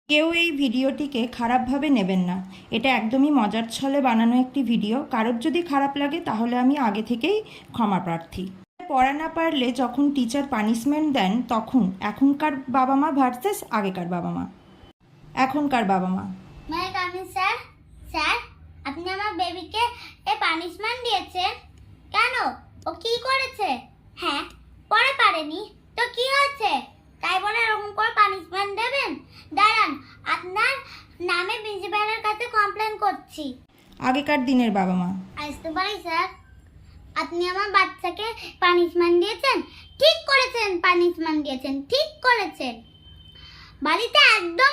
কেউ এই ভিডিওটিকে খারাপভাবে নেবেন না। এটা একদমই মজার ছলে বানানো একটি ভিডিও। কারোর যদি খারাপ লাগে তাহলে আমি আগে থেকেই ক্ষমা প্রার্থী। পড়া না পারলে যখন টিচার পানিশমেন্ট দেন তখন এখনকার বাবা মা ভার্সেস আগেকার বাবা মা। এখনকার বাবা মা, স্যার স্যার আপনি আমার বেবিকে পানিশমেন্ট দিয়েছেন কেন? ও কি করেছে? হ্যাঁ, পড়ে পারেনি তো কি হয়েছে? তাই বলে এরকম করে পানিশমেন্ট দেবেন? দাঁড়ান, আপনার নামে প্রিন্সিপালের কাছে কমপ্লেন করছি। আগেকার দিনের বাবা মা। আসতে পারি স্যার? আপনি আমার বাচ্চাকে পানিশমেন্ট দিয়েছেন, ঠিক করেছেন। পানিশমেন্ট দিয়েছেন, ঠিক করেছেন। বাড়িতে একদম